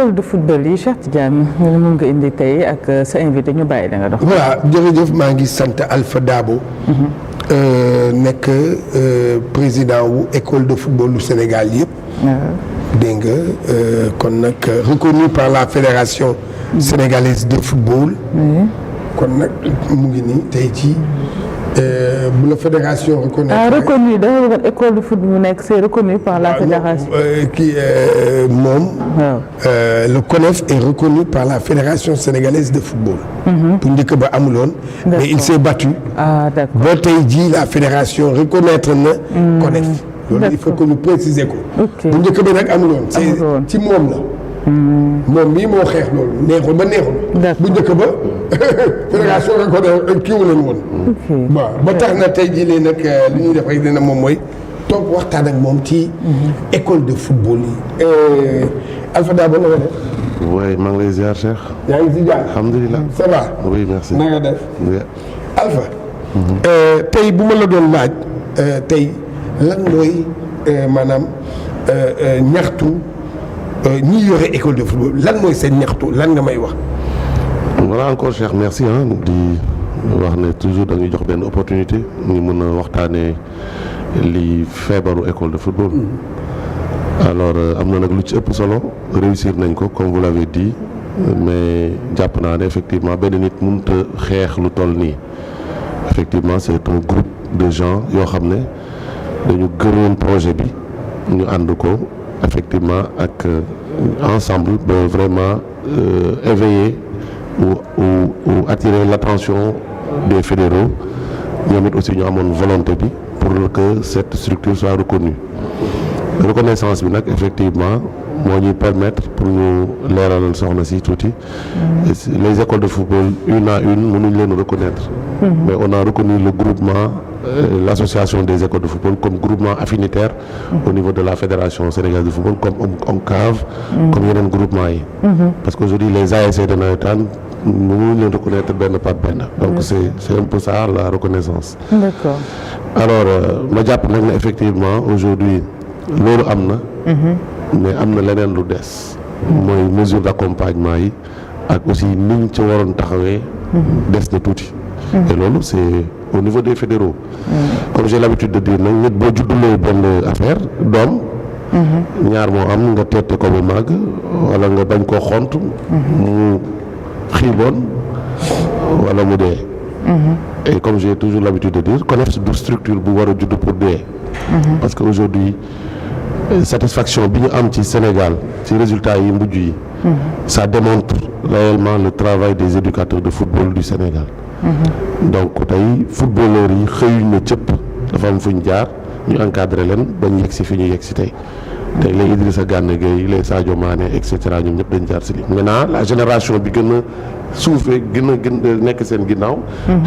école de football yi Cheikh Tidiane moom nga indi tey ak sa invité ñu bàyyi da nga dox. voilà jërëjëf maa ngi sant Alpha Dabo. nekk président wu école de football du Sénégal yëpp. dégg nga kon nag reconnu par la fédération sénégalaise de football. kon nag mu ngi nii tey ci bu la fédération reconnaître. reconnu dafa bëgg école de foot bu nekk c'est reconnu par la fédération. kii moom. le CONEF est reconnu par la fédération sénégalaise de football. bu njëkk ba amuloon. mais il s'est battu. d'accord ba tey jii la fédération reconnaître na. CONEF. loolu il faut que ñu préciser ko. bu njëkk ba nag amuloon. c'est ci moom la. moom mii moo xeex loolu neexul ba neexul. bu njëkk ba fédération reconnaître kii wu leen woon. bon ba tax na tey jii nag li ñuy def rek dina moom mooy toog waxtaan ak moom ci école de football yi. Alpha Dabo na nga def. oui maa ngi lay ziar Cheikh. yaa ngi si jaar. alhamdulilah ça va. oui merci. na nga def. Alpha. tey bu ma la doon laaj tey lan mooy maanaam ñaxtu ñi yore école de football lan mooy seen ñaxtu lan nga may wax. voilà encore Cheikh merci di wax ne toujours dañuy jox benn opportunité ñu mën a waxtaanee li feebaru école de football. alors am na nag lu ci ëpp solo réussir nañ ko comme vous l'avez dit mais jàpp naa ne effectivement benn nit mënut a xeex lu toll nii effectivement c'est un groupe de gens yoo xam ne dañu gënoon projet bi ñu ànd ko effectivement ak ensemble ba vraiment éveiller ou attirer l'attention des fédéraux ñoom it aussi ñu amoon volonté bi pour que cette structure soit reconnue. Reconnaissance bi nag effectivement moo ñuy permettre pour ñu leeralal soxna si tuuti les écoles de football une à une mënuñ leen reconnaître mais on a reconnu le groupement l'association des écoles de football comme groupement affinitaire au niveau de la fédération sénégalaise de football comme ONCAV comme yeneen groupement yi parce qu'aujourd'hui les ASC de nawetaan mënuñ leen reconnaître benn par benn donc c'est un peu ça la reconnaissance. D'accord. Alors ma jàpp nag ne effectivement aujourd'hui loolu am na mais am na leneen lu des mooy mesure d'accompagnement yi ak aussi niñ ci waroon taxawee des na tuuti et loolu c'est au niveau des fédéraux comme j'ai l'habitude de dire nag nit boo juddulee benn affaire doom ñaar moo am nga teete ko ba màgg wala nga bañ koo xont mu xiiboon wala mu dee et comme j'ai toujours l'habitude de dire CONEF du structure bu war a judd pour dee parce que aujourd'hui satisfaction bi ñu am ci Sénégal ci résultats yi mujj yi ça démontre réellement le travail des éducateurs de football du Sénégal donc tey footballeurs yi xëyuñ na cëpp dafa am fu ñu jaar ñu encadré leen ba ñu yegg si fi ñu yegg si tey les Idrissa Gana Gueye les Sadio Mané et cetera ñoom ñëpp dañ jaar si lii maintenant la génération bi gën a suufee gën nekk seen ginnaaw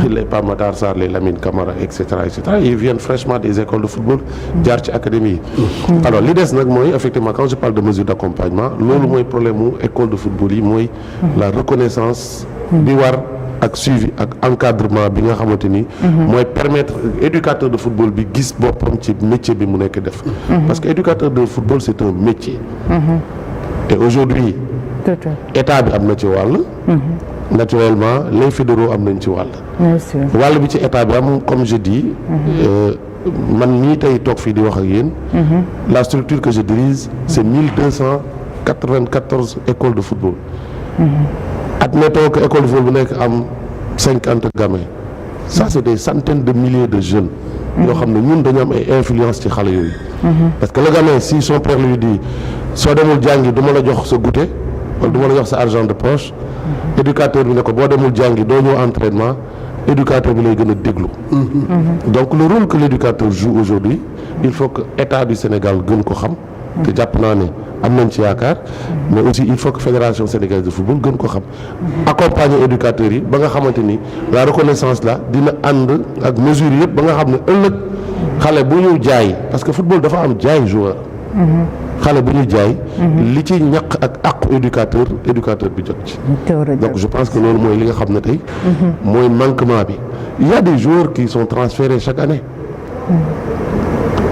les Pape Matar Sarr les Lamine Camara et cetera ils viennent fraîchement des écoles de football jaar ci académie yi alors li des nag mooy effectivement quand je parle de mesures d'accompagnement loolu mooy problème mu école de football yi mooy la reconnaissance bi war ak suivi ak encadrement bi nga xamante ni mooy permettre éducateur de football bi gis boppam ci métier bi mu nekk def parce que éducateur de football c'est un métier et aujourd'hui état bi am na ci wàll naturellement les fédéraux am nañ ci wàll bi ci état bi am comme je dis man mii tey toog fii di wax ak yéen la structure que je dirige c'est 1294 écoles de football admettons que école de football bu nekk am 50 gamins ça c'est des centaines de milliers de jeunes yoo xam ne ñun dañu am ay influence ci xale yooyu parce que le gamin si son père lui dit soo demul jàngi du ma la jox sa goûter wala du ma la jox sa argent de poche éducateur bi ne ko boo demul jàngi doo ñëw entraînement éducateur bi lay gën a déglu donc le rôle que l'éducateur joue aujourd'hui il faut que état du Sénégal gën ko xam te jàpp naa ne am nañ ci yaakaar mais aussi il faut que fédération sénégalaise de football gën ko xam accompagner éducateurs yi ba nga xamante ni la reconnaissance là dina ànd ak mesures yëpp ba nga xam ne ëllëg xale bu ñu jaay parce que football dafa am jaay joueur xale bu ñu jaay li ci ñaq ak àqu éducateur bi jot ci donc je pense que loolu mooy li nga xam ne tey mooy manquement bi il y a des joueurs qui sont transférés chaque année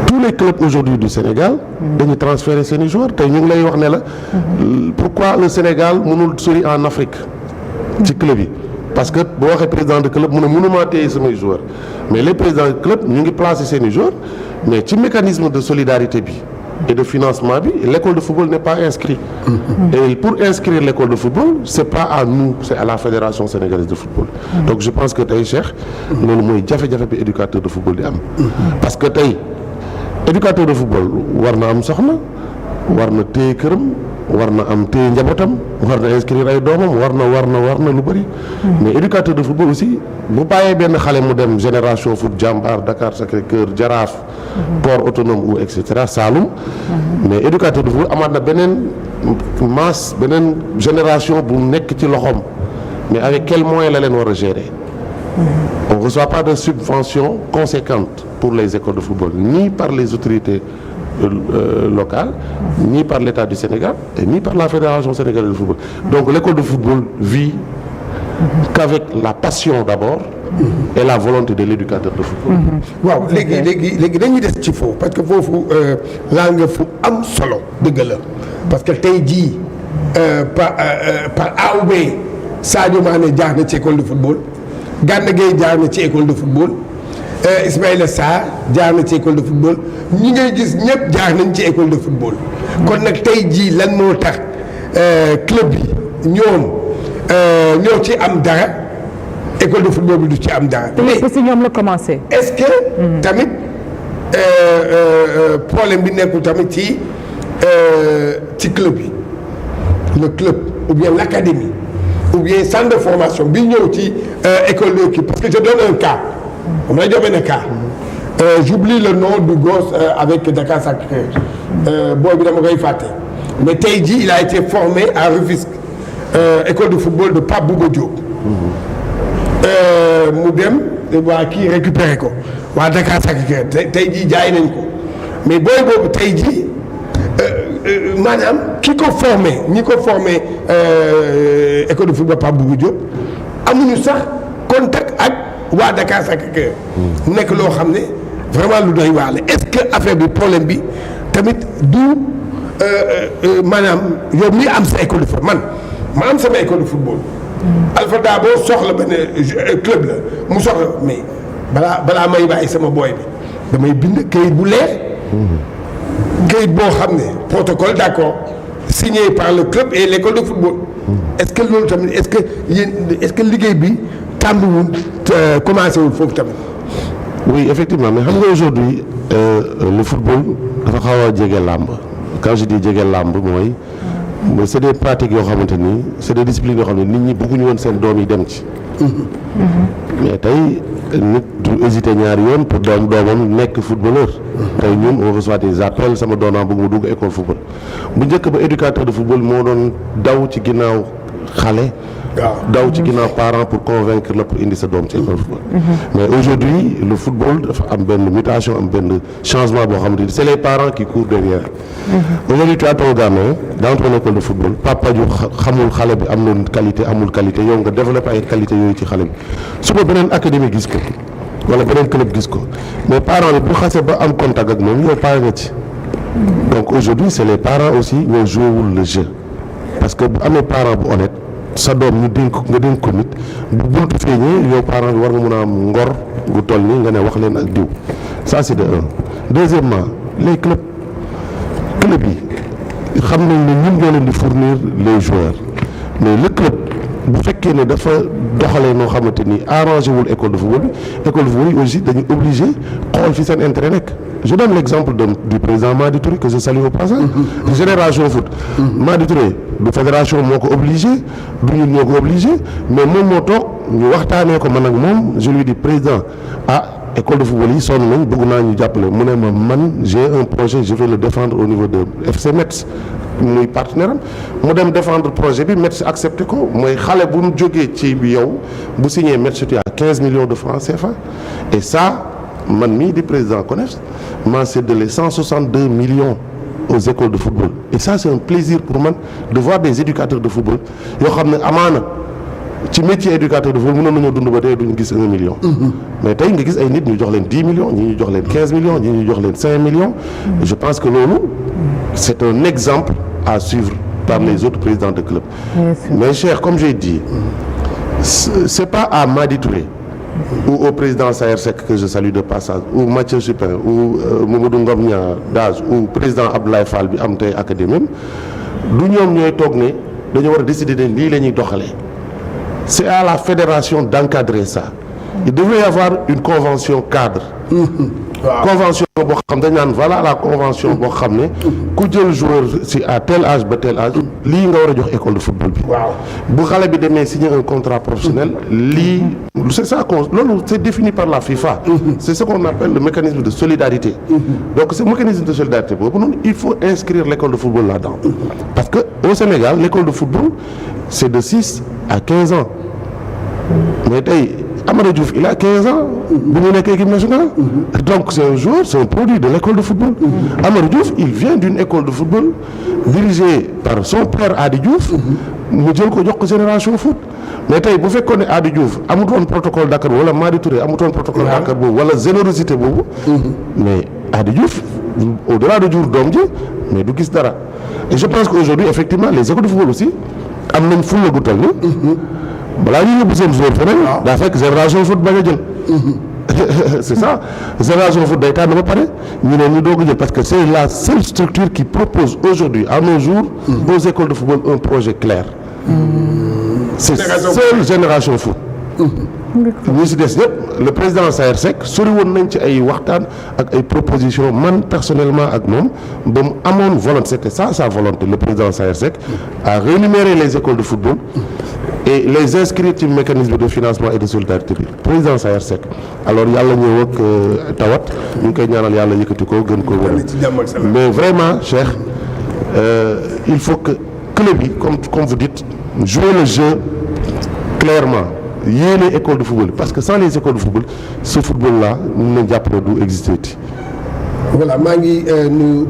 tous les clubs aujourd'hui du Sénégal dañuy transférer seeni joueurs tey ñu ngi lay wax ne la pourquoi le Sénégal mënul sori en Afrique ci club yi parce que boo waxee président de club mu ne mënumaa téye samay joueurs mais les présidents de club ñu ngi placer seeni joueurs mais ci mécanisme de solidarité bi et de financement bi l'école de football n'est pas inscrite et pour inscrire l'école de football c'est pas à nous c'est à la fédération sénégalaise de football donc je pense que tey Cheikh loolu mooy jafe-jafe bi éducateur de football di am parce que tey éducateur de football war na am soxna war na téye këram war na am téye njabootam war na inscrire ay doomam war na lu bëri mais éducateur de football aussi bu bàyyee benn xale mu dem génération foot Jambar Dakar Sacré-Cœur Jaraaf Port Autonome ou et cetera Saloum mais éducateur de football amaat na beneen masse beneen génération bu nekk ci loxoom mais avec quel moyen la leen war a gérer on ne reçoit pas de subventions conséquentes pour les écoles de football ni par les autorités locales ni par l'État du Sénégal et ni par la Fédération sénégalaise de football donc l'école de football vit qu'avec la passion d'abord et la volonté de l'éducateur de football. waaw léegi dañuy des ci foofu parce que foofu laal nga fu am solo dëgg la parce que tey jii par A ou B Sadio Mané jaar na ci école de football Gana Gueye jaar na ci école de football Ismaïla Sarr jaar na ci école de football ñi ngay gis ñëpp jaar nañ ci école de football kon nag tey jii lan moo tax club yi ñoo ci am dara école de football bi du ci am dara. mais si ñoom la commencé. est-ce que tamit problème bi nekkul tamit ci club yi le club ou bien l'académie ou bien centre de formation bi ñëw ci école de kii parce que je donne un cas on a joxe benn cas j'oublie le nom du gosse avec Dakar Sacré-Cœur booy bi dama koy fàtte mais tey jii il a été formé à Rufisque école de football de Pape Bouba Diop mu dem waa kii récupéré ko waa Dakar Sacré-Cœur tey jii jaay nañ ko mais booy boobu tey jii maanaam ñi ko formé école de football Pape Bouba Diop amuñu sax contact ak waa Dakar Sacré-Cœur mu nekk loo xam ne vraiment lu doy waar la est-ce que affaire bi problème bi tamit du maanaam yow mi am sa école de football ma am sama école de football Alpha Dabo soxla benn club la mu soxla mais balaa may bàyyi sama booy bi damay bind kayit bu leer kayit boo xam ne protocole d'accord signé par le club et l'école de football est-ce que loolu tamit est-ce que liggéey bi tàmbiwul commencé wul foofu tamit. oui effectivement mais xam nga aujourd'hui le football dafa xaw a jege làmb quand je dis jege làmb mooy c'est des pratiques yoo xamante ni c'est des disciplines yoo xam ne nit ñi bëgguñu woon seen doom yi dem ci. mais tey nit du hésiter ñaari yoon pour doomam nekk footballeur. tey ñun on reçoit des appels sama doonaa bëgg mu dugg école football bu njëkk ba éducateur de football moo doon daw ci ginnaaw xale. daw ci ginnaaw parents pour convaincre la pour indi sa doom ci école football. mais aujourd'hui le football dafa am benn mutation am benn changement boo xamante ni c'est les parents qui courent derrière. aujourd'hui tu as ton gamin dans ton école de football papa ju xamul xale bi am na qualité amul qualité yow nga développer ay qualité yooyu ci xale bi suba beneen académie gis ko wala beneen club gis ko mais parents bi bu xasee ba am contact ak moom yow pare nga ci. donc aujourd'hui c'est les parents aussi ñoo joué wul le jeu parce que bu amee parent bu honnête sa doom ñu nga dénk ko nit bu buntu feeñee yow parent bi war nga mën a am ngor gu toll nii nga ne wax leen ak diw ça c'est de un. deuxièmement les clubs yi xam nañ ne ñun ñoo leen di fournir les joueurs mais le club bu fekkee ne dafa doxalee noo xamante ni arrangé wul école de football yi aussi dañu obligé xool fi seen intérêt nekk. je donne l'exemple du président Madi Touré que je salue au passage. génération foot. Madi Touré du fédération moo ko obligé du ñun ñoo ko obligé mais moom moo toog ñu waxtaanee ko man ak moom je lui dis président école de football yi sonn nañ bëgg naa ñu jàppale mu ne ma man j'ai un projet je vais le défendre au niveau de FC Metz muy partenaire am mu dem défendre projet bi Metz accepté ko mooy xale bu mu jógee ci bi yow bu signé Metz tu as 15 millions de francs CFA et ça man mii di président CONEF maa séddale 162 millions aux écoles de football et ça c'est un plaisir pour man de voir des éducateurs de football yoo xam ne amaana ci métier éducateur de football mënoon nañoo dund ba tey duñu gis 1 million. mais tey nga gis ay nit ñu jox leen 10 millions ñi ñu jox leen 15 millions ñi ñu jox leen 5 millions. je pense que loolu c'est un exemple à suivre par les autres présidents de club. mais cher, comme j'ai dit, c'est pas à Madi Touré ou au président Saër Seck que je salue de passage, ou Mathieu Chupin, ou Mamadou Ngom Niang Dage, ou président Abdoulaye Fall bi am tey académie du ñoom ñooy toog ne dañoo war a décider ne lii la ñuy doxalee. C'est à la fédération d'encadrer ça. Il devrait y avoir une convention cadre. Convention boo xam dañ naan voilà la convention boo xam ne ku jël joueur si à tel âge ba tel âge lii nga war a jox école de football bi. bu xale bi demee signer un contrat professionnel lii c'est ça loolu c'est défini par la FIFA. C'est ce qu'on appelle le mécanisme de solidarité. donc ce mécanisme de solidarité boobu noonu il faut inscrire l'école de football là-dedans. parce que au Sénégal l'école de football c'est de 6 à 15 ans mais tey Amara Diouf il a 15 ans bu ñu nekk équipe nationale. donc c'est un joueur, c'est un produit de l'école de football. Amara Diouf il vient d'une école de football dirigée par son père Adi Diouf. mu jël ko jox ko génération foot. mais tey bu fekkoon ne Adi Diouf amutoon protocole Dakar wala Madi Touré amutoon protocole Dakar boobu wala générosité boobu. mais Adi Diouf au-delà de jur doom ji mais du gis dara. et je pense qu'aujourd'hui effectivement les écoles de football aussi am nañ fulla gu toll ni balaa ñu yóbbu seen joueur feneen. daa fekk génération foot bañ a jël. c'est ça génération foot day tànn ba pare ñu ne ñu doog a jël parce que c'est la seule structure qui propose aujourd'hui à nos jours. aux écoles de football un projet clair. c'est seule génération foot. ñi si des ñëpp le président Saër Seck sori woon nañ ci ay waxtaan ak ay propositions man personnellement ak moom ba mu amoon volonté c'était ça sa volonté le président Saër Seck à rémunérer les écoles de football et les inscrire ci mécanisme de financement et de solidarité bi président Saër Seck alors yàlla ñëw ak tawat ñu ngi koy ñaanal yàlla yëkkati ko gën ko wëral mais vraiment Cheikh il faut que club yi comme vous dites jouer le jeu clairement yéene école de football parce que sans les écoles de football ce football là mën nañ jàpp ne du exister ti voilà maa ngi nuyu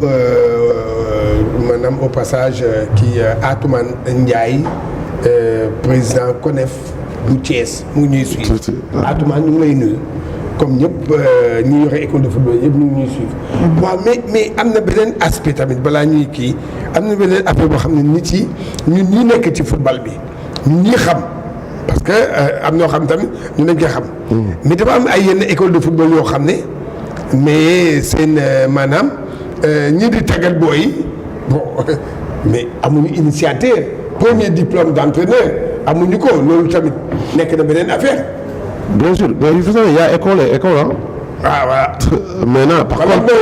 maanaam au passage kii Atoumane Ndiaye président CONEF bu Thiès mu ngi ñuy suivre Atoumane ñu ngi lay nuyu comme ñëpp ñi yore école de football yëpp ñu ngi ñuy suivre waaw mais am na beneen aspect tamit balaa ñuy kii am na beneen aspect boo xam ne nit yi ñun ñi nekk ci football bi ñun ñi xam parce que am ñoo xam tamit ñu nañ koy xam mais dafa am ay yenn école de football yoo xam ne mais seen maanaam ñi di tàggat booy bon mais amuñu initiateur premier diplôme d'entraîneur amuñu ko loolu tamit nekk na beneen affaire. bien sûr mais il faut savoir il y a école et école ah. ah voilà. maintenant par contre.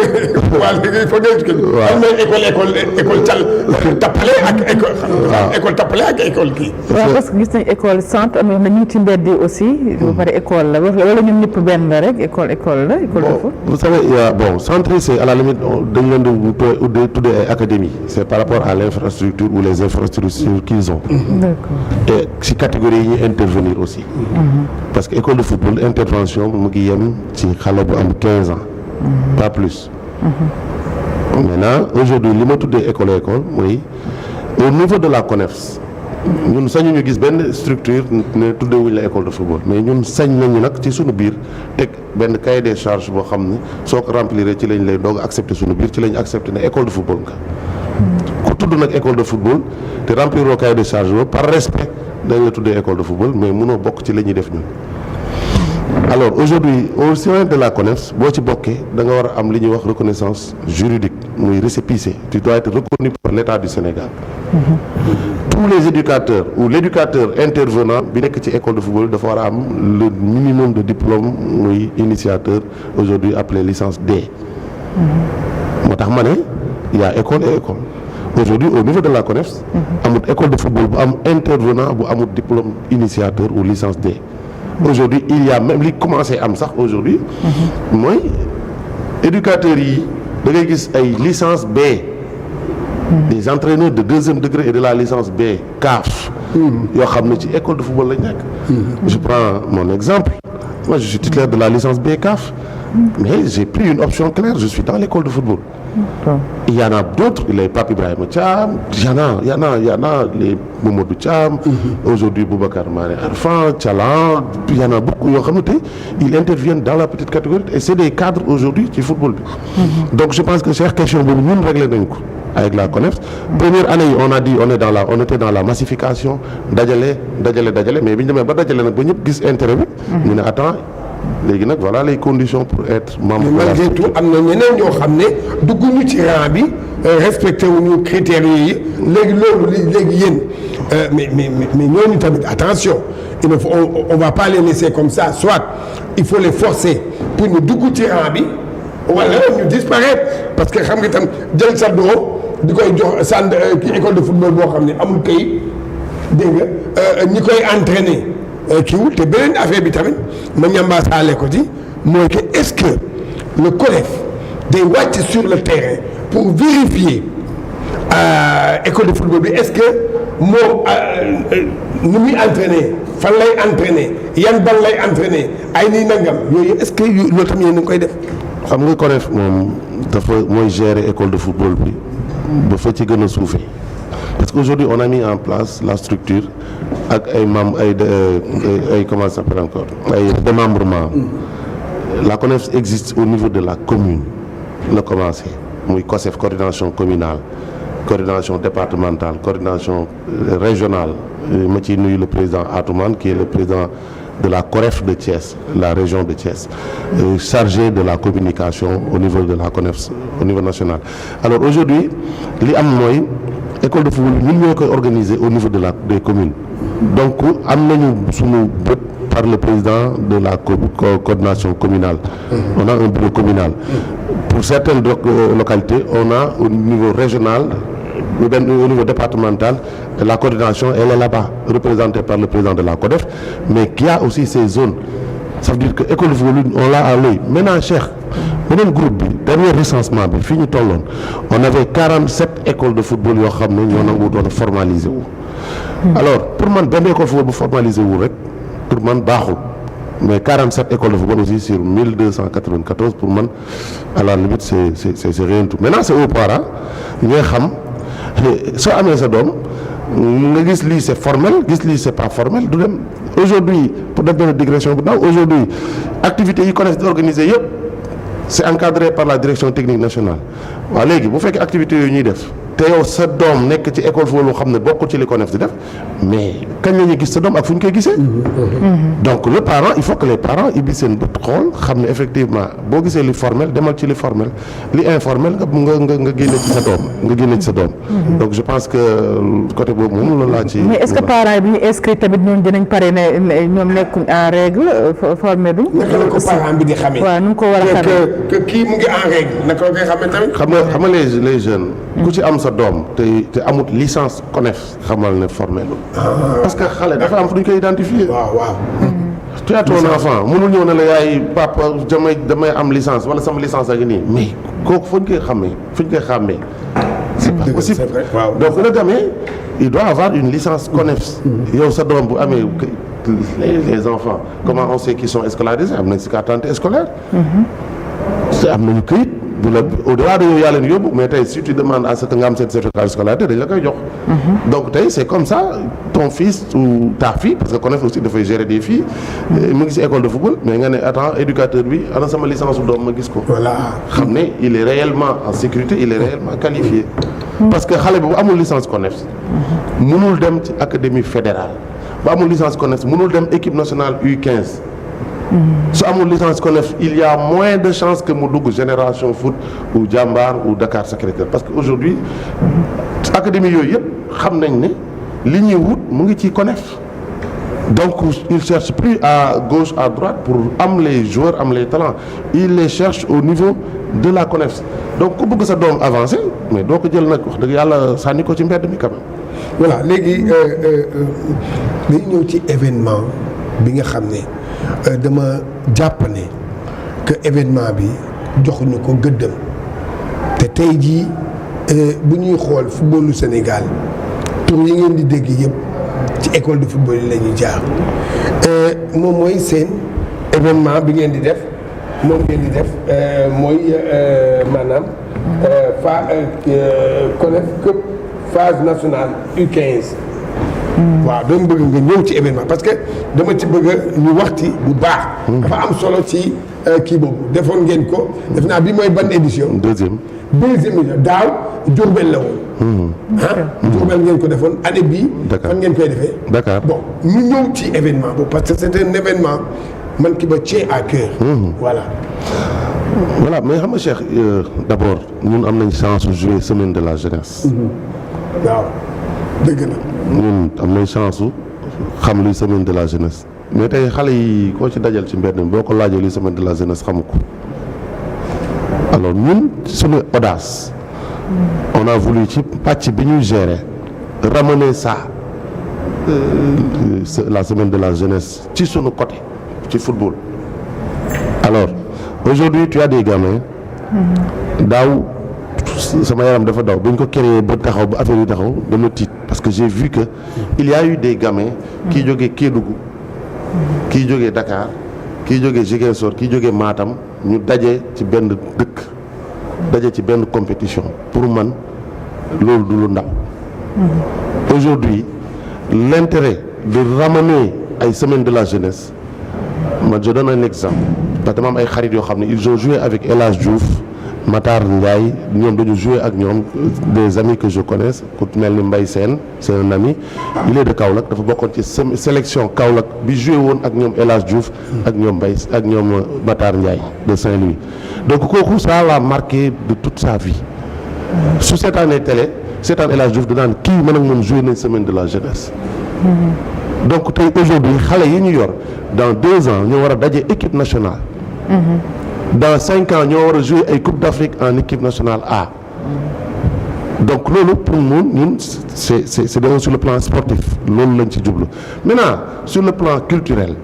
waaw léegi il faut que. waaw am na école tappale ak école. waaw école tappale ak école kii. waaw parce que gis nañ école centre am na ñu ngi ci mbedd yi aussi. ba pare école la wala ñoom ñëpp benn la rek école la école de foot. vous savez il y a bon centre c'est à la limite dañ leen di tuddee ay académie c'est par rapport à l'infrastructure ou les infrastructures qu'ils ont. d'accord et si catégorie yi ñuy intervenir aussi. parce que école de football intervention mu ngi yem ci xale bu am 15 ans. pas plus. maintenant aujourd'hui li ma tuddee école mooy au niveau de la CONEFS ñun sañu ñu gis benn structure ne tuddewuñ la école de football mais ñun sañ nañu nag ci suñu biir teg benn cahier des charges boo xam ne soo ko remplir ci lañ lay doog accepter suñu biir ci lañ accepter ne école de football nga ku tudd nag école de football te remplir au cahier des charges boobu par respect dañ la tuddee école de football mais mënoo bokk ci la ñuy def ñun. alors aujourd'hui au sein de la CONEFS boo ci bokkee da nga war a am li ñuy wax reconnaissance juridique muy récépissé tu dois être reconnu par l'État du Sénégal. tous les éducateurs ou l'éducateur intervenant bi nekk ci école de football dafa war a am le minimum de diplôme muy initiateur aujourd'hui appelé licence D. moo tax ma ne il y a école et école aujourd'hui au niveau de la CONEFS amut école de football bu am intervenant bu amut diplôme initiateur ou licence D. aujourd'hui il y a même li commencé am sax aujourd'hui mooy éducateurs yi da ngay gis ay licence B des entraîneurs de deuxième degré et de la licence B CAF yoo xam ne ci école de football lañ nekk. je prends mon exemple moi je suis titulaire de la licence B CAF mais j'ai pris une option claire je suis dans l'école de football Il y en a d'autres, les Pape Ibrahima Thiam, il y en a les Mamadou Thiam, aujourd'hui Boubacar Mané Arfan, Tchalan, il y en a beaucoup. Ils interviennent dans la petite catégorie et c'est des cadres aujourd'hui du football. Donc je pense que c'est une question de nous régler avec la CONEF. Première année, on a dit on était dans la massification, dajale, mais bi ñu demee ba dajale nag ba ñëpp gis intérêt bi. ñu ne attends léegi nag voilà les conditions pour être membre. mais malgré tout am na ñeneen ñoo xam ne dugguñu ci rang bi respecté wuñu critères yi léegi loolu léegi yéen mais ñooñu tamit attention il faut on va pas les laisser comme ça soit il faut les forcer pour ñu dugg ci rang bi wala ñu disparaître parce que xam nga tam jël sa doom di koy jox sànq école de football boo xam ne amul kayit dégg nga ñi koy entraîner kiiwul te beneen affaire bi tamit ma ñambaasaale ko ci mooy que est-ce que le CONEF day wàcc sur le terrain pour vérifier école de football bi est-ce que moom nu muy entraîner fan lay entraîner yan ban lay entraîner ay nii nangam yooyu est-ce que loolu tam yéen a ngi koy def. xam nga CONEF moom dafa mooy gérer école de football bi dafa ci gën a suufee parce qu'aujourd'hui on a mis en place la structure ak ay membres ay comment ça s'appelle encore ay démembrement la CONEF existe au niveau de la commune la commencé muy COSEF coordination communale coordination départementale coordination régionale ma ciy nuyu le président Atoumane qui est le président de la COREF de Thiès, la région de Thiès, chargé de la communication au niveau de la CONEF, au niveau national. Alors aujourd'hui, li am mooy école de football ñun ñoo koy organiser au niveau des communes. Donc am nañu suñu bët par le président de la coordination communale. On a un bureau communal. Pour certaines localités, on a au niveau régional, au niveau départemental, la coordination elle est là-bas, représentée par le président de la CODEF, mais qui a aussi ces zones. Ça veut dire que école de football on l'a à l'œil. Maintenant Cheikh beneen groupe bi dernier recensement bi fii ñu tolloon on avait 47 écoles de football yoo xam ne ñoo nangu doon formalisé wu. Alors pour man benn école de football bu formalisé wu rek pour man baaxul mais 47 écoles de football aussi sur 1294 pour man à la limite c'est rien tout. Maintenant c'est aux parents ñooy xam soo amee sa doom nga gis lii c'est formel gis lii c'est pas formel du dem. Aujourd'hui pour def benn digression bu ndaw aujourd'hui activités yi CONEF di organiser yëpp c'est encadré par la direction technique nationale waaw léegi bu fekkee activités yooyu ñuy def te yow sa doom nekk ci école foofu loo xam ne bokkul ci li CONEF di def mais kañ la ñuy gis sa doom ak fu ñu koy gisee. Donc le parent il faut que les parents ibbi seen bët xool xam ne effectivement boo gisee li formel demal ci li formel li informel nga génne ci sa doom nga génne ci sa doom. Donc je pense que côté boobu moom loolu laa ci. mais est-ce que parents yi bu ñu inscrit tamit ñoom dinañ pare ne ñoom nekkuñ en règle formé duñ. naka la ko parent bi di xamee. waaw nu mu ko war a xamee que kii mu ngi en règle naka la koy xamee tamit. xam nga les jeunes. ku ci am sa doom te amut licence CONEF xamal ne formé lu. parce que xale dafa am fu ñu koy identifier. waaw. tu as ton enfant mënul ñëw ne la yaay papa damay am licence wala sama licence ak nii mais kooku fu ñu koy xàmmee. c'est pas possible. c'est vrai. Waaw. Donc le gamin il doit avoir une licence CONEF. yow sa doom bu amee les enfants comment on sait qu'ils sont scolarisés am nañ si carte d'identité scolaire. am nañu këyit. au-delà de yow yaa leen yóbbu mais tey si tu demandes à ce que nga am cette certificat de scolarité dañ la koy jox. Donc tey c'est comme ça ton fils ou ta fille parce que CONEF aussi dafay gérer des filles. mu ngi ci école de football mais nga ne attends éducateur bi ana sama licence su doom ma gis ko. voilà xam ne il est réellement en sécurité il est réellement qualifié. parce que xale bi bu amul licence CONEF. mënul dem ci académie fédérale. bu amul licence CONEF mënul dem équipe nationale U15. su amul licence CONEF il y a moins de chances que mu dugg Génération Foot ou Jambar ou Dakar Sacré-Cœur parce que aujourd'hui académie yooyu yëpp xam nañ ne li ñuy wut mu ngi ci CONEF donc il cherche plus à gauche à droite pour am les joueurs am les talents il les cherche au niveau de la CONEF donc ku bëgg sa doom avancé mais doo ko jël nag wax dëgg yàlla sànni ko ci mbedd mi quand même. voilà léegi dañu ñëw ci événement bi nga xam ne. dama jàpp ne que événement bi joxuñu ko gëddëm te tey jii bu ñuy xool footballu Sénégal tur yi ngeen di dégg yëpp ci école de football yi la ñuy jaar moom mooy seen événement bi ngeen di def moom ngeen di def mooy maanaam CONEF Cup phase nationale U15. waaw dama bëgg nga ñëw ci événement parce que dama ci bëgg ñu waxti bu baax. dafa am solo ci kii boobu defoon ngeen ko def naa bi mooy ban édition. deuxième édition daaw Diourbel la woon. Diourbel ngeen ko defoon année bii. Dakar fan ngeen koy defee. Dakar bon ñu ñëw ci événement boobu parce que c'est un événement man ki ma tient à cœur. voilà. voilà mais xam nga Cheikh d'abord ñun am nañ chance su jouer semaine de la jeunesse. waaw dëgg la. ñun am nañ chance su xam luy semaine de la jeunesse mais tey xale yi koo ci dajal ci mbedd mi boo ko laajee luy semaine de la jeunesse xamu ko alors ñun suñu audace on a voulu ci pàcc bi ñuy gérer ramener ça la semaine de la jeunesse ci suñu côté ci football. alors aujourd'hui tu as des gamins daaw sama yaram dafa daw bi ñu ko créé ba taxaw ba affaire yi taxaw dama tiit parce que j'ai vu que il y a eu des gamins kii jógee Kédougou kii jógee Dakar kii jógee Ziguinchor kii jógee Matam ñu daje ci benn dëkk daje ci benn compétition pour man loolu du lu ndaw. aujourd'hui l'intérêt de ramener ay semaine de la jeunesse man je donne un exemple parce que dama am ay xarit yoo xam ne ils ont joué avec El Hadj Diouf Matar Ndiaye ñoom dañu joué ak ñoom des amis que je connais ku mel ni Mbaye Sène c'est un ami il est de Kaolack dafa bokkoon ci sélection Kaolack bi joué woon ak ñoom El Hadj Diouf ak ñoom Mbaye ak ñoom Matar Ndiaye de Saint-Louis donc kooku ça l'a marqué de toute sa vie su seetaanee télé seetaan El Hadj Diouf danaan kii mën ak moom joué nañ semaine de la jeunesse. donc tey aujourd'hui xale yi ñu yor dans 2 ans ñoo war a daje équipe nationale. dans 5 ans ñoo war a jouer ay coupe d'Afrique en équipe nationale A. donc loolu pour ñun c'est sur le plan sportif loolu lañ ci jublu maintenant sur le plan culturel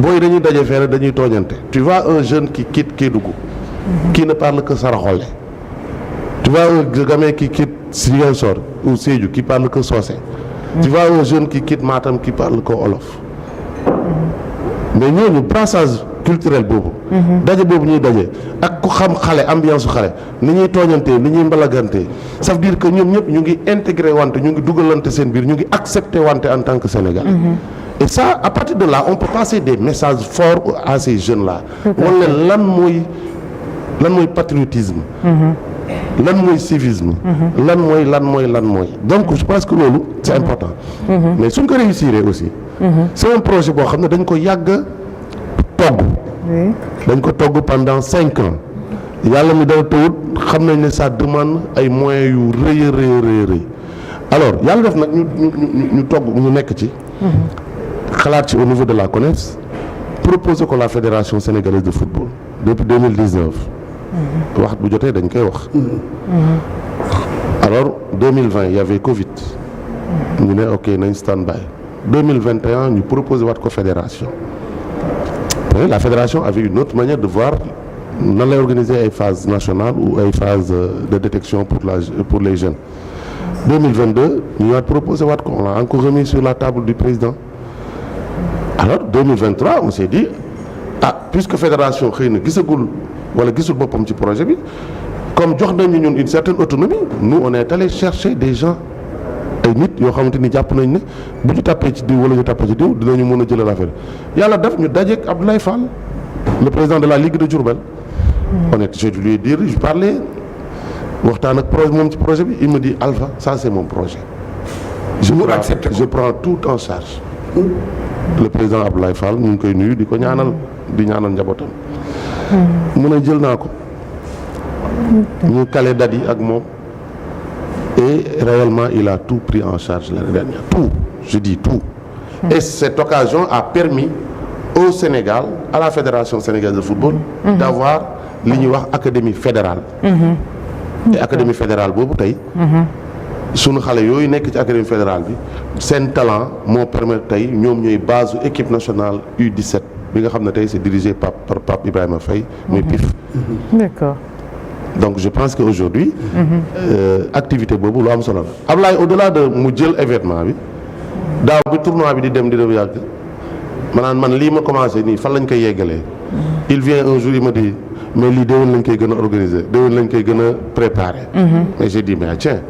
booy dañuy daje fee dañuy tooñante. tu vois un jeune qui quitte Kédougou qui ne parle que Saraxole. tu vois un gamin qui quitte Ziguinchor ou Sédhiou qui parle que Socé. tu vois un jeune qui quitte Matam qui parle que Wolof. mais ñooñu brassage culturel boobu. daje boobu ñuy daje ak ku xam xale ambiance su xale ni ñuy tooñantee ni ñuy mbalagantee ça veut dire que ñoom ñëpp ñu ngi intégré wante ñu ngi dugalante seen biir ñu ngi accepté wante en tant que Sénégalais. et ça à partir de là on peut passer des messages forts à ces jeunes là. wan leen lan mooy patriotisme. lan mooy civisme. lan mooy donc je pense que loolu c'est important. mais suñ ko réussir aussi. c'est un projet boo xam ne dañ ko yàgg togg. dañ ko togg pendant 5 ans yàlla mi dara tawut xam nañ ne ça demande ay moyens yu rëy alors yàlla def nag ñu togg ñu nekk ci. xalaat ci au niveau de la CONEF proposer ko la fédération sénégalaise de football depuis 2019. wax bu jotee dañ koy wax. alors 2020 il y avait Covid. ñu ne ok nañ stand by 2021 ñu proposé waat ko fédération. mais la fédération avait une autre manière de voir nan lay organiser ay phases nationales ou ay phases de détection pour les jeunes. 2022 ñu waat proposé waat ko on l'a encore remis sur la table du président. alors 2023 on s'est dit puisque fédération xëy na gisagul wala gisul boppam ci projet bi comme jox nañu ñun une certaine autonomie nous on est allé chercher des gens ay nit yoo xamante ni jàpp nañ ne bu ñu tàppee ci diw wala ñu tàppee ci diw dinañu mën a jëlal affaire yàlla def ñu dajeek Abdoulaye Fall le président de la Ligue de Diourbel. on est je lui ai dit je parlais waxtaan ak projet moom ci projet bi il me dit Alpha ça c'est mon projet. je prends tout en charge. le président Abdoulaye Fall ñu ngi koy nuyu di ko ñaanal di ñaanal njabootam. mun a jël naa ko. ñu kale date yi ak moom. et réellement il a tout pris en charge l'année dernière tout je dis tout. et cette occasion a permis au Sénégal à la fédération sénégalaise de football. d'avoir li ñuy wax académie fédérale. et académie fédérale boobu tey. sunu xale yooyu nekk ci académie fédérale bi seen talent moo permettre tey ñoom ñooy base équipe nationale U17 bi nga xam ne tey c'est dirigé par Pape Ibrahima Faye. muy PIF. d'accord. donc je pense que aujourd'hui activité boobu lu am solo la Ablaye au-delà de mu jël événement bi daaw bi tournoi bi di dem yàgg maanaam man lii ma commencé nii fan lañ koy yeggalee il vient un jour il me dit mais lii déwén lañ koy gën a organiser déwén lañ koy gën a préparer. mais j'ai dit mais tiens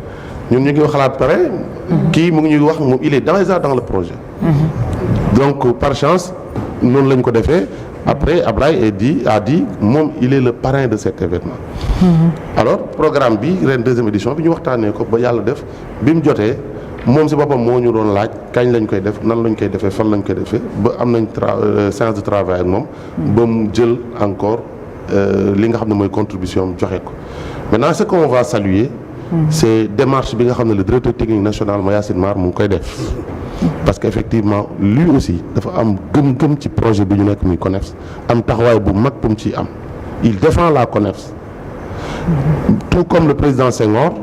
ñun ñu ngi xalaat pare. kii mu ngi ñuy wax moom il est déjà dans le projet. donc par chance noonu lañ ko defee. Après Ablaye a dit moom il est le parrain de cet événement. Alors programme bi ren deuxième édition bi ñu waxtaanee ko ba yàlla def bi mu jotee moom si boppam moo ñu doon laaj kañ lañ koy def nan lañ koy defee fan lañ koy defee ba am nañ séance de travail ak moom. ba mu jël encore li nga xam ne mooy contribution am joxe ko. Maintenant ce qu'on va saluer. c'est démarche bi nga xam ne le directeur technique national Mayacine Mar mu ngi koy def. parce que effectivement lui aussi dafa am gëm-gëm ci projet bi ñu nekk muy CONEPS am taxawaay bu mag bu mu ciy am il défend la CONEPS tout comme le président Senghor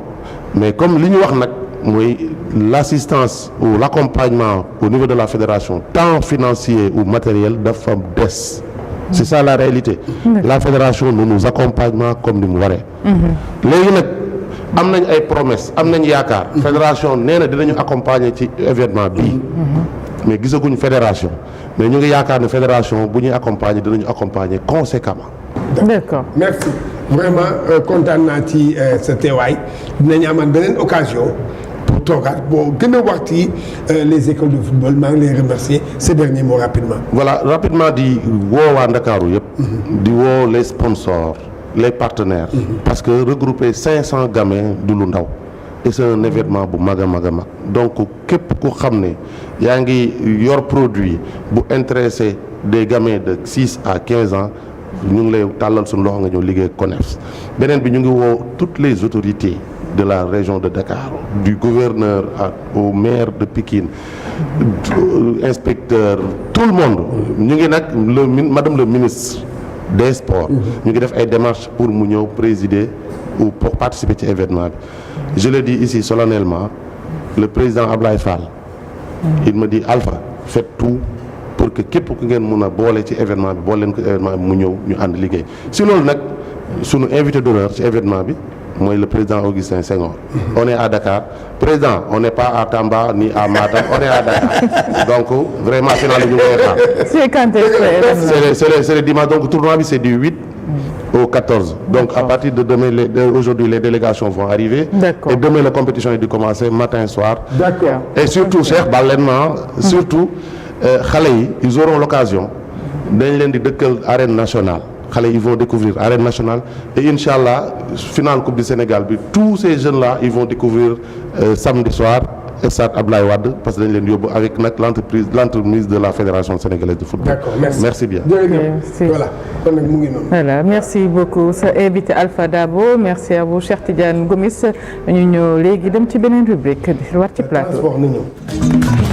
mais comme li ñu wax nag mooy l'assistance ou l'accompagnement au niveau de la fédération tant financier ou matériel dafa des c'est ça la réalité la fédération ne nous accompagne pas comme ni mu waree léegi nag am nañ ay promesses am nañ yaakaar fédération nee na dinañu accompagner ci événement bii mais gisaguñ fédération mais ñu ngi yaakaar ne fédération bu ñuy accompagner dinañu accompagner conséquemment. D'accord. Merci vraiment kontaan naa ci sa teewaay dinañu amaat beneen occasion pour toogaat boo gën a wax ci les écoles de football maa ngi lay remercier ces derniers mots rapidement. voilà rapidement di woo waa Ndakaaru yëpp. di woo les sponsors. les partenaires. parce que regrouper 500 gamins du lu ndaw et c'est un événement bu mag a mag a mag donc képp ku xam ne yaa ngi yor produit bu intéressé des gamins de 6 à 15 ans ñu ngi lay tàllal suñu loxo nga ñëw liggéey ak CONEPS beneen bi ñu ngi woo toutes les autorités de la région de Dakar du gouverneur au maire de Pikine inspecteur tout le monde ñu ngi nag madame le ministre des sports ñu ngi def ay démarches pour mu ñëw présider ou pour participer ci événement bi je le dis ici solennellement le président Ablaye Fall il me dit Alpha faites tout pour que képp ku ngeen mun a boole ci événement bi boole leen ko événement bi mu ñëw ñu ànd liggéey si loolu nag sunu invité d'honneur ci événement bi mooy le président Augustin Senghor. On est à Dakar. Président, on n'est pas à Tamba ni à Matam, on est à Dakar. Donc vraiment c'est dans le niveau C'est quand c'est le dimanche. Donc le tournoi c'est du 8 au 14. Donc à partir de demain, aujourd'hui les délégations vont arriver. D'accord. Et demain la compétition est de commencer matin et soir. D'accord. Et surtout Cheikh Ballenma, surtout xale yi ils auront l'occasion dañ leen di dëkkal arène nationale. xale ils vont découvrir arène nationale et inchallah finale coupe du Sénégal bi tous ces jeunes là ils vont découvrir samedi soir stade Abdoulaye Wade parce que dañ leen yóbbu avec nag l'entremise de la fédération sénégalaise de football. D'accord, merci. Merci bien. Jërëjëf. Voilà kon nag mu ngi noonu. Voilà merci beaucoup sa invité Alpha Dabo merci à vous Cheikh Tidiane Gomis ñu ñëw léegi dem ci beneen rubrique di war ci plateau. Transport na ñëw.